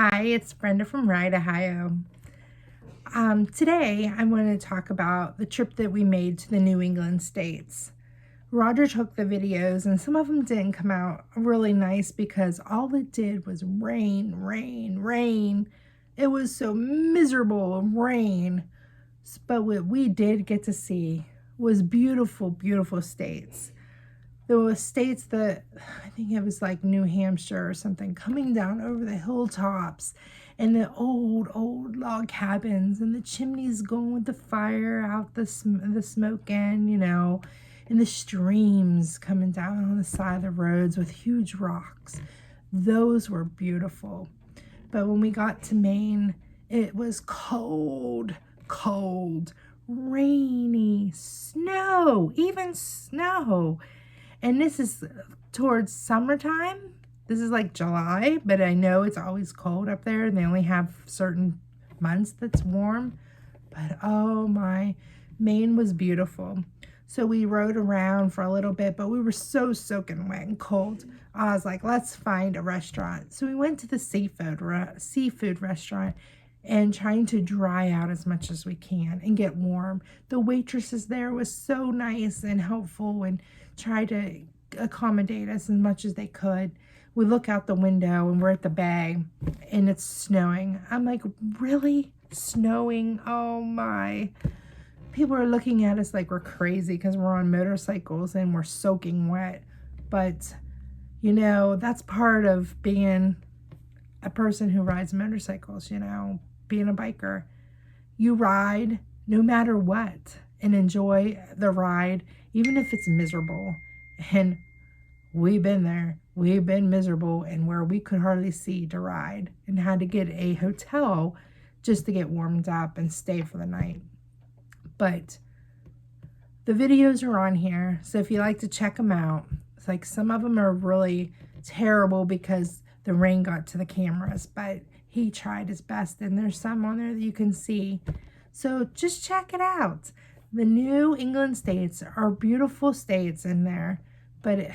Hi, it's Brenda from Ride, Ohio. Today I'm going to talk about the trip that we made to the New England states. Roger took the videos and some of them didn't come out really nice because all it did was rain, rain, rain. It was so miserable, rain. But what we did get to see was beautiful, beautiful states. There were states that, I think it was like New Hampshire or something, coming down over the hilltops and the old log cabins and the chimneys going with the fire out the smoke in, and the streams coming down on the side of the roads with huge rocks. Those were beautiful. But when we got to Maine, it was cold, rainy, snow, even snow. And this is towards summertime. This is like July, but I know it's always cold up there and they only have certain months that's warm. But oh my, Maine was beautiful. So we rode around for a little bit, but we were so soaking wet and cold. I was like, let's find a restaurant. So we went to the seafood restaurant and trying to dry out as much as we can and get warm. The waitresses there was so nice and helpful and tried to accommodate us as much as they could. We look out the window and we're at the bay and it's snowing. I'm like, really? Snowing? Oh my. People are looking at us like we're crazy because we're on motorcycles and we're soaking wet. But, that's part of being a person who rides motorcycles, being a biker. You ride no matter what and enjoy the ride, even if it's miserable. And we've been there. We've been miserable and where we could hardly see to ride and had to get a hotel just to get warmed up and stay for the night. But the videos are on here, so if you like to check them out, it's like some of them are really terrible because the rain got to the cameras, but he tried his best and there's some on there that you can see. So just check it out. The New England states are beautiful states in there, but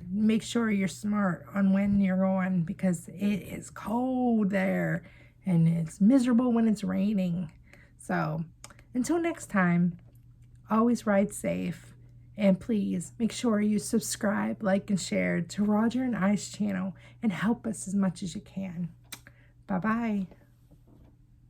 make sure you're smart on when you're going because it is cold there and it's miserable when it's raining. So until next time, always ride safe. And please make sure you subscribe, like, and share to Roger and I's channel and help us as much as you can. Bye-bye.